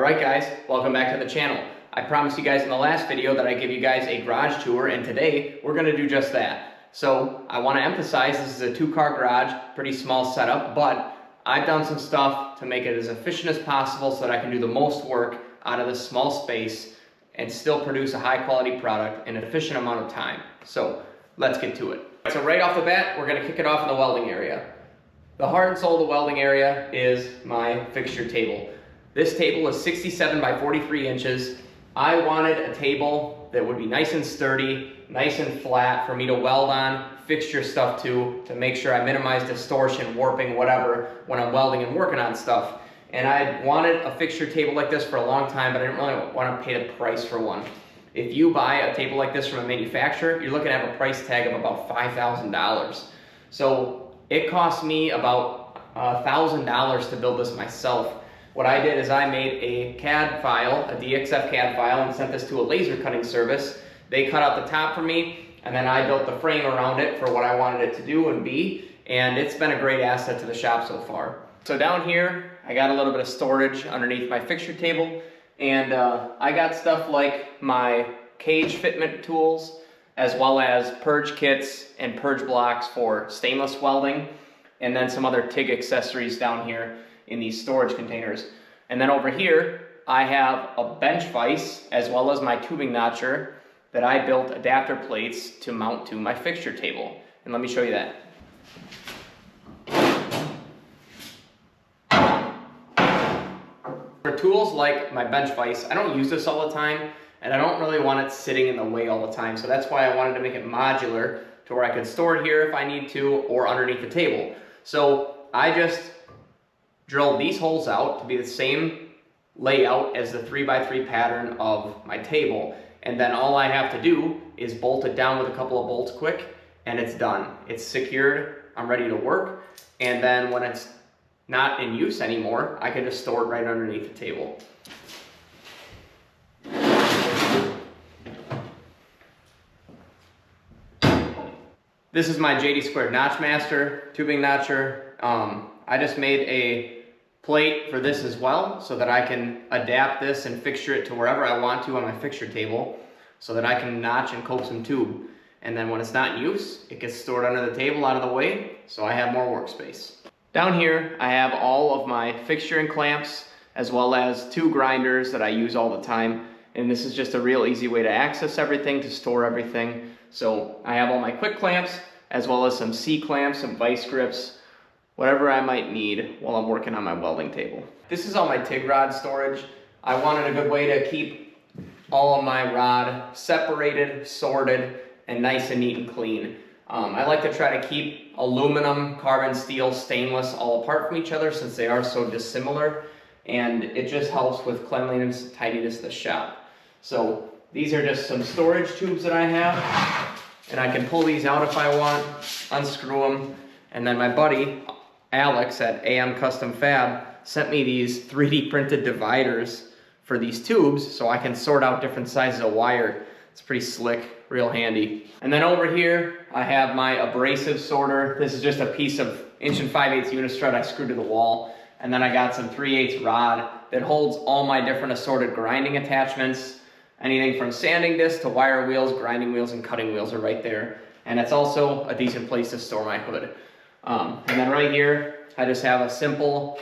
Alright guys, welcome back to the channel. I promised you guys in the last video that I'd give you guys a garage tour, and today we're going to do just that. So I want to emphasize this is a 2-car garage, pretty small setup, but I've done some stuff to make it as efficient as possible so that I can do the most work out of this small space and still produce a high quality product in an efficient amount of time. So let's get to it. So right off the bat, we're going to kick it off in the welding area. The heart and soul of the welding area is my fixture table. This table is 67 by 43 inches. I wanted a table that would be nice and sturdy, nice and flat for me to weld on, fixture stuff to make sure I minimize distortion, warping, whatever, when I'm welding and working on stuff. And I wanted a fixture table like this for a long time, but I didn't really want to pay the price for one. If you buy a table like this from a manufacturer, you're looking at a price tag of about $5,000. So it cost me about $1,000 to build this myself. What I did is I made a CAD file, a DXF CAD file, and sent this to a laser cutting service. They cut out the top for me, and then I built the frame around it for what I wanted it to do and be, and it's been a great asset to the shop so far. So down here, I got a little bit of storage underneath my fixture table, and I got stuff like my cage fitment tools, as well as purge kits and purge blocks for stainless welding, and then some other TIG accessories down here in these storage containers. And then over here, I have a bench vise as well as my tubing notcher that I built adapter plates to mount to my fixture table. And let me show you that. For tools like my bench vise, I don't use this all the time, and I don't really want it sitting in the way all the time. So that's why I wanted to make it modular to where I could store it here if I need to, or underneath the table. So I just drilled these holes out to be the same layout as the 3x3 pattern of my table, and then all I have to do is bolt it down with a couple of bolts quick, and it's done. It's secured, I'm ready to work, and then when it's not in use anymore, I can just store it right underneath the table. This is my JD Squared Notch Master tubing notcher. I just made a plate for this as well so that I can adapt this and fixture it to wherever I want to on my fixture table so that I can notch and coax some tube. And then when it's not in use, it gets stored under the table out of the way so I have more workspace. Down here, I have all of my fixturing clamps as well as 2 grinders that I use all the time. And this is just a real easy way to access everything, to store everything. So I have all my quick clamps as well as some C-clamps, some vice grips, whatever I might need while I'm working on my welding table. This is all my TIG rod storage. I wanted a good way to keep all of my rod separated, sorted, and nice and neat and clean. I like to try to keep aluminum, carbon, steel, stainless all apart from each other since they are so dissimilar, and it just helps with cleanliness and tidiness of the shop. So these are just some storage tubes that I have, and I can pull these out if I want, unscrew them, and then my buddy Alex at AM Custom Fab sent me these 3D printed dividers for these tubes so I can sort out different sizes of wire. It's pretty slick, real handy. And then over here, I have my abrasive sorter. This is just a piece of 1 5/8 unistrut I screwed to the wall. And then I got some 3/8 rod that holds all my different assorted grinding attachments. Anything from sanding disc to wire wheels, grinding wheels, and cutting wheels are right there. And it's also a decent place to store my hood. And then right here, I just have a simple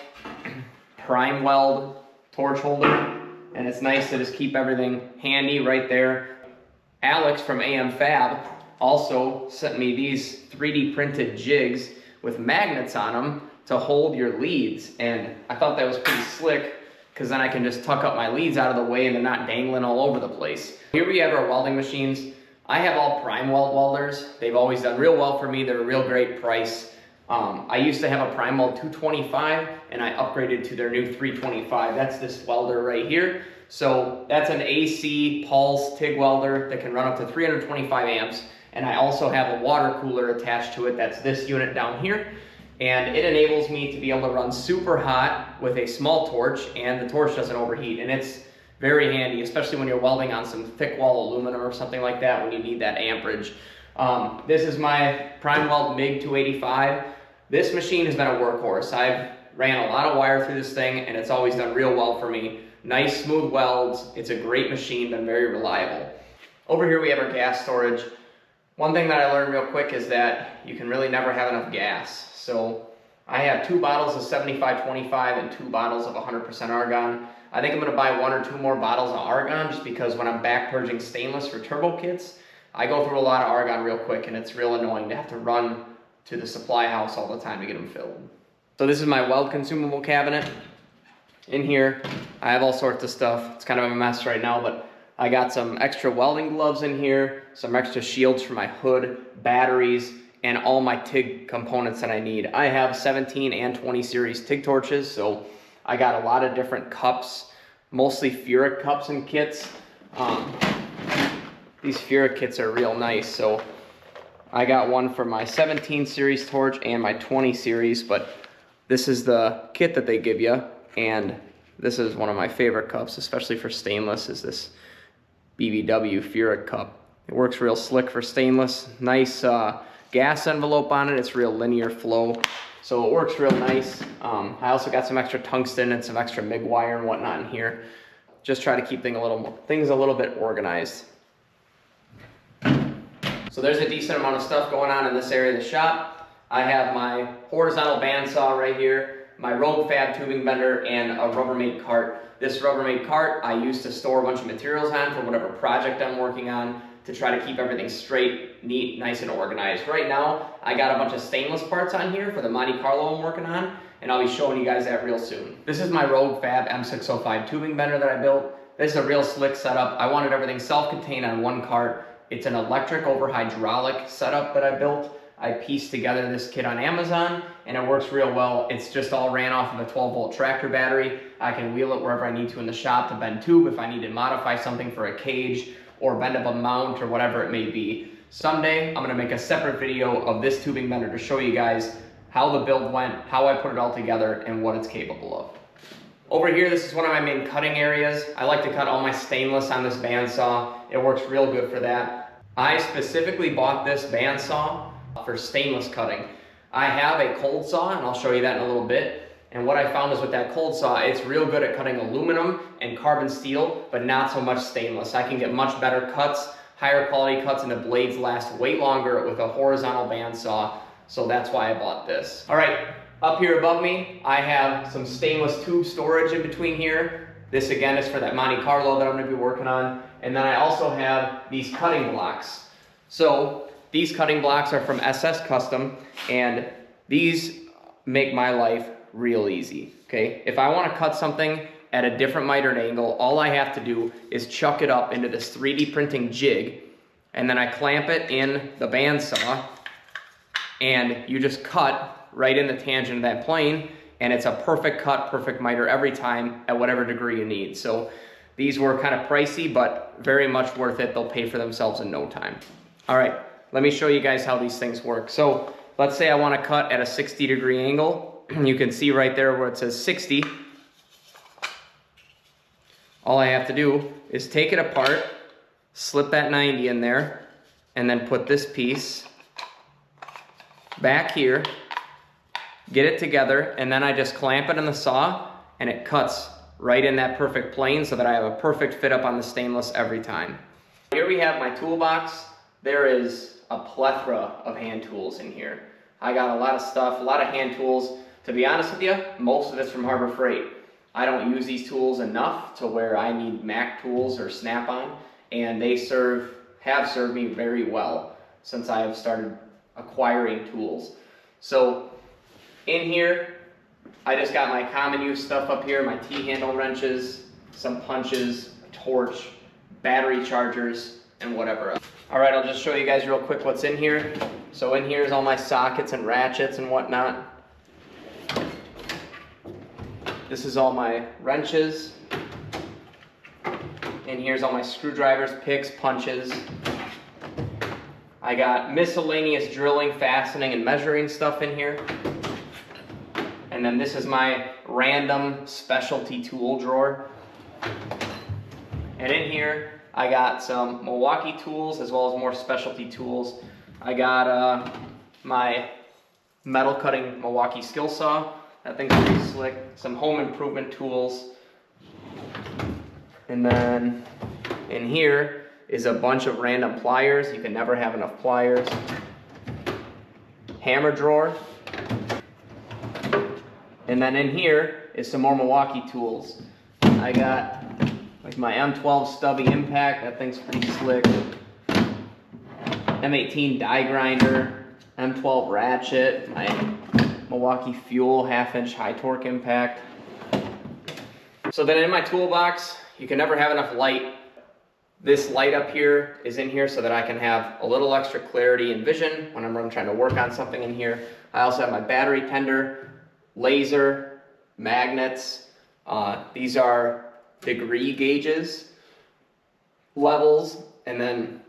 prime weld torch holder, and it's nice to just keep everything handy right there. Alex from AM Fab also sent me these 3D printed jigs with magnets on them to hold your leads, and I thought that was pretty slick because then I can just tuck up my leads out of the way and they're not dangling all over the place. Here we have our welding machines. I have all prime weld welders. They've always done real well for me. They're a real great price. I used to have a prime weld 225 and I upgraded to their new 325. That's this welder right here. So that's an AC pulse TIG welder that can run up to 325 amps. And I also have a water cooler attached to it. That's this unit down here. And it enables me to be able to run super hot with a small torch, and the torch doesn't overheat. And it's very handy, especially when you're welding on some thick wall aluminum or something like that when you need that amperage. This is my prime weld MIG 285. This machine has been a workhorse. I've ran a lot of wire through this thing and it's always done real well for me. nice smooth welds. It's a great machine, been very reliable. Over here we have our gas storage. One thing that I learned real quick is that you can really never have enough gas. So I have 2 bottles of 75/25 and 2 bottles of 100% argon. I think I'm gonna buy 1 or 2 more bottles of argon just because when I'm back purging stainless for turbo kits, I go through a lot of argon real quick and it's real annoying to have to run to the supply house all the time to get them filled. So this is my weld consumable cabinet. In here, I have all sorts of stuff. It's kind of a mess right now, but I got some extra welding gloves in here, some extra shields for my hood, batteries, and all my TIG components that I need. I have 17 and 20 series TIG torches, so I got a lot of different cups, mostly Furick cups and kits. These Furick kits are real nice, so I got one for my 17 series torch and my 20 series, but this is the kit that they give you, and this is one of my favorite cups, especially for stainless, is this BBW Furick cup. It works real slick for stainless. Nice gas envelope on it. It's real linear flow, so it works real nice. I also got some extra tungsten and some extra MIG wire and whatnot in here. Just try to keep things a little bit organized. So there's a decent amount of stuff going on in this area of the shop. I have my horizontal bandsaw right here, my Rogue Fab tubing bender, and a Rubbermaid cart. This Rubbermaid cart I use to store a bunch of materials on for whatever project I'm working on, to try to keep everything straight, neat, nice, and organized. Right now, I got a bunch of stainless parts on here for the Monte Carlo I'm working on, and I'll be showing you guys that real soon. This is my Rogue Fab M605 tubing bender that I built. This is a real slick setup. I wanted everything self-contained on one cart. It's an electric over hydraulic setup that I built. I pieced together this kit on Amazon, and it works real well. It's just all ran off of a 12-volt tractor battery. I can wheel it wherever I need to in the shop to bend tube if I need to modify something for a cage or bend up a mount or whatever it may be. Someday, I'm gonna make a separate video of this tubing bender to show you guys how the build went, how I put it all together, and what it's capable of. Over here, this is one of my main cutting areas. I like to cut all my stainless on this bandsaw. It works real good for that. I specifically bought this bandsaw for stainless cutting. I have a cold saw, and I'll show you that in a little bit. And what I found is with that cold saw, it's real good at cutting aluminum and carbon steel, but not so much stainless. I can get much better cuts, higher quality cuts, and the blades last way longer with a horizontal bandsaw. So that's why I bought this. All right, up here above me, I have some stainless tube storage in between here. This again is for that Monte Carlo that I'm gonna be working on. And then I also have these cutting blocks. So these cutting blocks are from SS Custom, and these make my life real easy, okay? If I wanna cut something at a different mitered angle, all I have to do is chuck it up into this 3D printing jig, and then I clamp it in the bandsaw, and you just cut right in the tangent of that plane, and it's a perfect cut, perfect miter every time at whatever degree you need. So these were kind of pricey, but very much worth it. They'll pay for themselves in no time. All right, let me show you guys how these things work. So let's say I wanna cut at a 60-degree angle. You can see right there where it says 60. All I have to do is take it apart, slip that 90 in there, and then put this piece back here, get it together, and then I just clamp it in the saw, and it cuts right in that perfect plane so that I have a perfect fit up on the stainless every time. Here we have my toolbox. There is a plethora of hand tools in here. I got a lot of stuff, a lot of hand tools. To be honest with you, most of it's from Harbor Freight. I don't use these tools enough to where I need Mac tools or Snap-on, and they have served me very well since I have started acquiring tools. So in here, I just got my common use stuff up here, my T-handle wrenches, some punches, a torch, battery chargers, and whatever else. All right, I'll just show you guys real quick what's in here. So in here is all my sockets and ratchets and whatnot. This is all my wrenches. And here's all my screwdrivers, picks, punches. I got miscellaneous drilling, fastening, and measuring stuff in here. And then this is my random specialty tool drawer. And in here, I got some Milwaukee tools as well as more specialty tools. I got my metal cutting Milwaukee Skillsaw. That thing's pretty slick. Some home improvement tools. And then in here is a bunch of random pliers. You can never have enough pliers. Hammer drawer. And then in here is some more Milwaukee tools. I got like my M12 stubby impact. That thing's pretty slick. M18 die grinder. M12 ratchet. My Milwaukee Fuel 1/2-inch high torque impact. So then in my toolbox, you can never have enough light. This light up here is in here so that I can have a little extra clarity and vision when I'm trying to work on something in here. I also have my battery tender, laser, magnets. These are degree gauges, levels, and then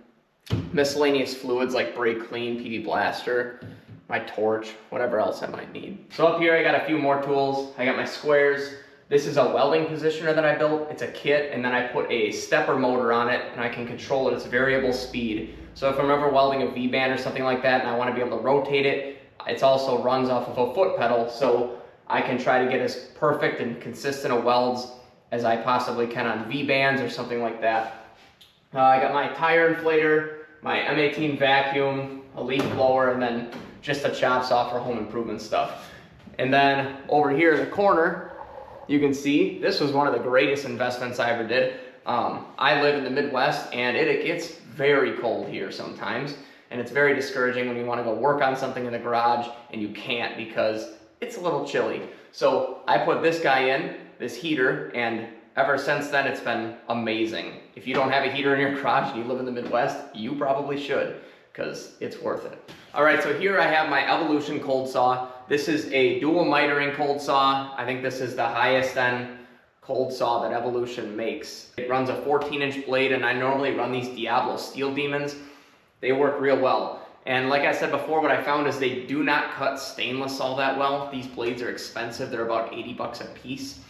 miscellaneous fluids like brake clean, PV blaster, my torch, whatever else I might need. So up here I got a few more tools. I got my squares. This is a welding positioner that I built. It's a kit, and then I put a stepper motor on it, and I can control it. It's variable speed. So if I'm ever welding a V-band or something like that, and I want to be able to rotate it, it also runs off of a foot pedal, so I can try to get as perfect and consistent of welds as I possibly can on V-bands or something like that. I got my tire inflator, my M18 vacuum, a leaf blower, and then just a chop saw for home improvement stuff. And then over here in the corner, you can see this was one of the greatest investments I ever did. I live in the Midwest, and it gets very cold here sometimes, and it's very discouraging when you want to go work on something in the garage and you can't because it's a little chilly. So I put this guy in, this heater, and ever since then it's been amazing. If you don't have a heater in your garage and you live in the Midwest, you probably should, because it's worth it. All right, so here I have my Evolution cold saw. This is a dual mitering cold saw. I think this is the highest end cold saw that Evolution makes. It runs a 14-inch blade, and I normally run these Diablo Steel Demons. They work real well. And like I said before, what I found is they do not cut stainless all that well. These blades are expensive. They're about 80 bucks a piece.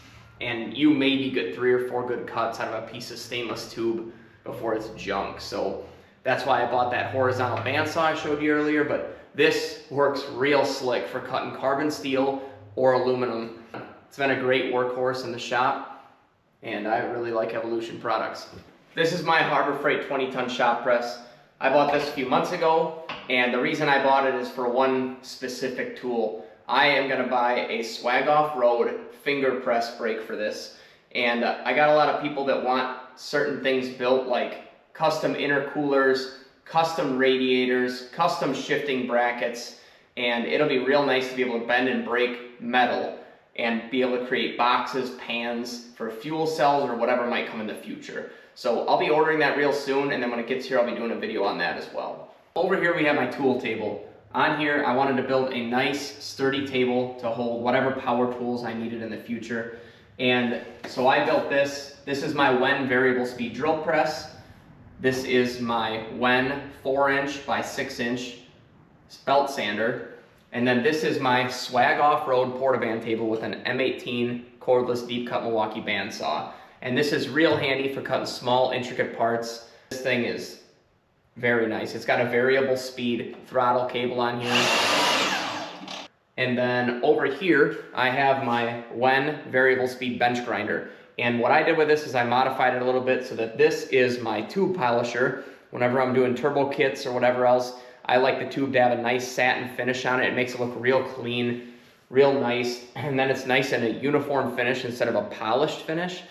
And you maybe get 3 or 4 good cuts out of a piece of stainless tube before it's junk. So that's why I bought that horizontal bandsaw I showed you earlier, but this works real slick for cutting carbon steel or aluminum. It's been a great workhorse in the shop, and I really like Evolution products. This is my Harbor Freight 20-ton shop press. I bought this a few months ago, and the reason I bought it is for one specific tool. I am gonna buy a Swag Off-Road finger press brake for this, and I got a lot of people that want certain things built, like custom intercoolers, custom radiators, custom shifting brackets, and it'll be real nice to be able to bend and break metal and be able to create boxes, pans for fuel cells or whatever might come in the future. So I'll be ordering that real soon, and then when it gets here I'll be doing a video on that as well. Over here we have my tool table. On here I wanted to build a nice sturdy table to hold whatever power tools I needed in the future. And so I built this. This is my Wen variable speed drill press. This is my Wen 4-inch by 6-inch belt sander. And then this is my Swag Off-Road portaband table with an M18 cordless deep cut Milwaukee bandsaw. And this is real handy for cutting small intricate parts. This thing is very nice. It's got a variable speed throttle cable on here. And then over here, I have my Wen variable speed bench grinder. And what I did with this is I modified it a little bit so that this is my tube polisher. Whenever I'm doing turbo kits or whatever else, I like the tube to have a nice satin finish on it. It makes it look real clean, real nice. And then it's nice in a uniform finish instead of a polished finish.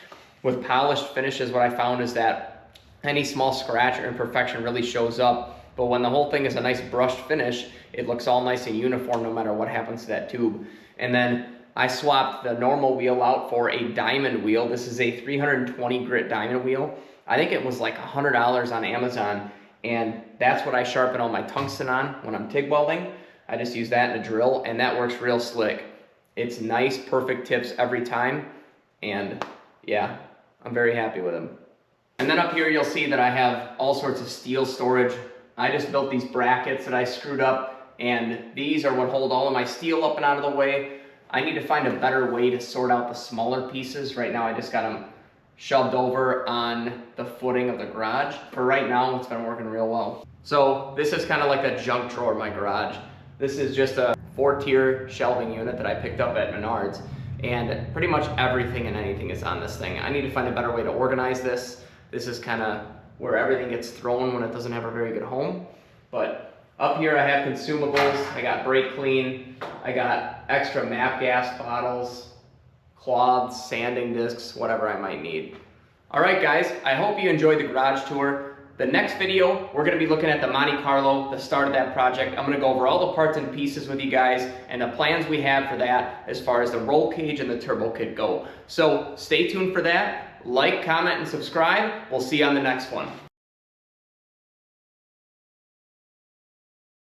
With polished finishes, what I found is that any small scratch or imperfection really shows up. But when the whole thing is a nice brushed finish, it looks all nice and uniform no matter what happens to that tube. And then I swapped the normal wheel out for a diamond wheel. This is a 320 grit diamond wheel. I think it was like $100 on Amazon, and that's what I sharpen all my tungsten on when I'm TIG welding. I just use that in a drill, and that works real slick. It's nice, perfect tips every time, and yeah, I'm very happy with them. And then up here you'll see that I have all sorts of steel storage. I just built these brackets that I screwed up, and these are what hold all of my steel up and out of the way. I need to find a better way to sort out the smaller pieces. Right now I just got them shoved over on the footing of the garage. For right now, it's been working real well. So this is kind of like a junk drawer in my garage. This is just a 4-tier shelving unit that I picked up at Menards. and pretty much everything and anything is on this thing. I need to find a better way to organize this. This is kind of where everything gets thrown when it doesn't have a very good home. But up here I have consumables, I got brake clean, I got extra MAP gas bottles, cloths, sanding discs, whatever I might need. All right guys, I hope you enjoyed the garage tour. The next video, we're gonna be looking at the Monte Carlo, the start of that project. I'm gonna go over all the parts and pieces with you guys and the plans we have for that as far as the roll cage and the turbo kit go. So stay tuned for that. Like, comment, and subscribe. We'll see you on the next one.